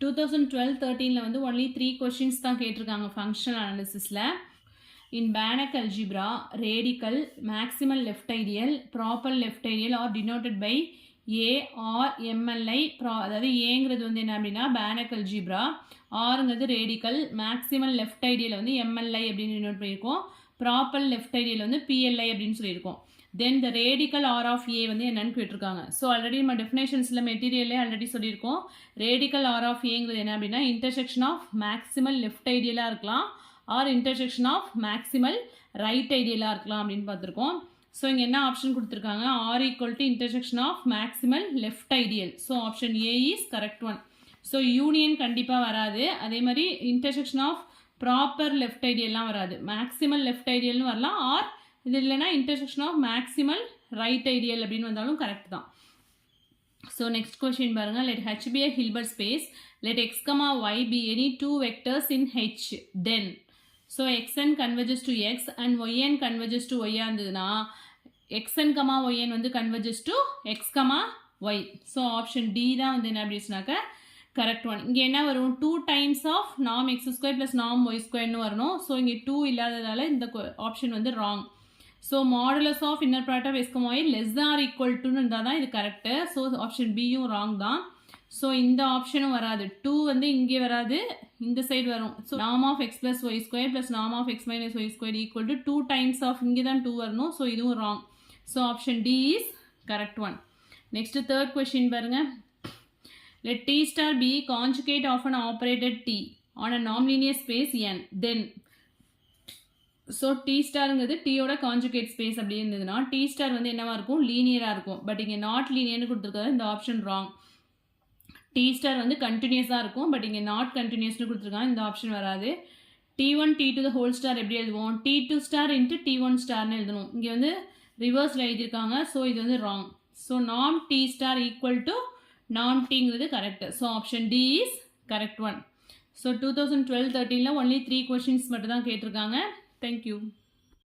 2012-13 வந்து only 3 questions தான் கேட்டிருக்காங்க functional analysisல. In Banach algebra, radical, maximal left ideal, proper left ideal are denoted by A or MLI. அதாவது ஏங்கிறது வந்து என்ன அப்படின்னா Banach algebra, ஆறுங்கிறது radical, maximal left ideal வந்து MLI அப்படின்னு denote பண்ணியிருக்கோம், proper left ideal வந்து PLI அப்படின்னு சொல்லியிருக்கோம். Then the radical R of A வந்து என்னன்னு கேட்டிருக்காங்க. ஸோ ஆல்ரெடி நம்ம டெஃபினேஷன்ஸில் மெட்டீரியலே ஆல்ரெடி சொல்லியிருக்கோம். ரேடிக்கல் ஆர் ஆஃப் ஏங்கிறது என்ன அப்படின்னா இன்டர்செக்ஷன் ஆஃப் மேக்ஸிமல் லெஃப்ட் ஐடியலாக இருக்கலாம் R intersection of maximal right ஐடியலாக இருக்கலாம் அப்படின்னு பார்த்துருக்கோம். ஸோ இங்கே என்ன ஆப்ஷன் கொடுத்துருக்காங்க, R equal to intersection of maximal left ideal. So option A is correct one. So union கண்டிப்பாக வராது. அதே மாதிரி இன்டர்செக்ஷன் ஆஃப் ப்ராப்பர் லெஃப்ட் ஐடியல்லாம் வராது. மேக்ஸிமல் லெஃப்ட் ஐடியல்னு வரலாம், ஆர் இது இல்லைனா intersection of maximal right ideal அப்படின்னு வந்தாலும் கரெக்ட் தான். ஸோ நெக்ஸ்ட் கொஸ்டின் பாருங்கள். Let H be a Hilbert space. Let x, y be any two vectors in H. Then so xn converges to x and yn converges to y இருந்ததுன்னா xn, yn வந்து converges to x, y. So option D தான் வந்து என்ன அப்படின்னாக்க correct one. இங்கே என்ன வரும், 2 times of நாம் எக்ஸ் ஸ்கொயர் ப்ளஸ் நாம் ஒய் ஸ்கொயர்னு வரணும். ஸோ இங்கே 2 இல்லாததால் இந்த ஆப்ஷன் வந்து wrong. So modulus of inner product of X, Y less than R equal டுன்னு இருந்தால் தான் இது கரெக்டு. ஸோ ஆப்ஷன் பியும் ராங் தான். ஸோ இந்த ஆப்ஷனும் வராது. 2 வந்து இங்கே வராது, இந்த சைடு வரும். ஸோ நாம் of X plus Y square plus நாம் of X minus Y square equal to 2 times of இங்கே தான் 2 வரணும். ஸோ இதுவும் wrong. So option D is correct one. Next third question பாருங்க. Let T star be conjugate of an operator T on a non-linear space N. Then so T ஸ்டாருங்கிறது டீயோட conjugate space அப்படி இருந்ததுன்னா D star வந்து என்னவா இருக்கும், லீனியராக இருக்கும். But இங்கே நாட் லீனியர்னு கொடுத்துருக்காரு, இந்த ஆப்ஷன் ராங். டி ஸ்டார் வந்து கண்டினியூஸாக இருக்கும், பட் இங்கே நாட் கண்டினியூஸ்னு கொடுத்துருக்காங்க, இந்த ஆப்ஷன் வராது. T1 T2 the whole star எப்படி எழுதுவோம், T2 star into T1 starனு எழுதணும். இங்கே வந்து ரிவர்ஸில் எழுதியிருக்காங்க, ஸோ இது வந்து ராங். ஸோ நாம் டி ஸ்டார் ஈக்குவல் டு நாம் டீங்கிறது correct. So option D is correct one. So 2012-13 only 3 questions மட்டும் தான் கேட்டிருக்காங்க. Thank you.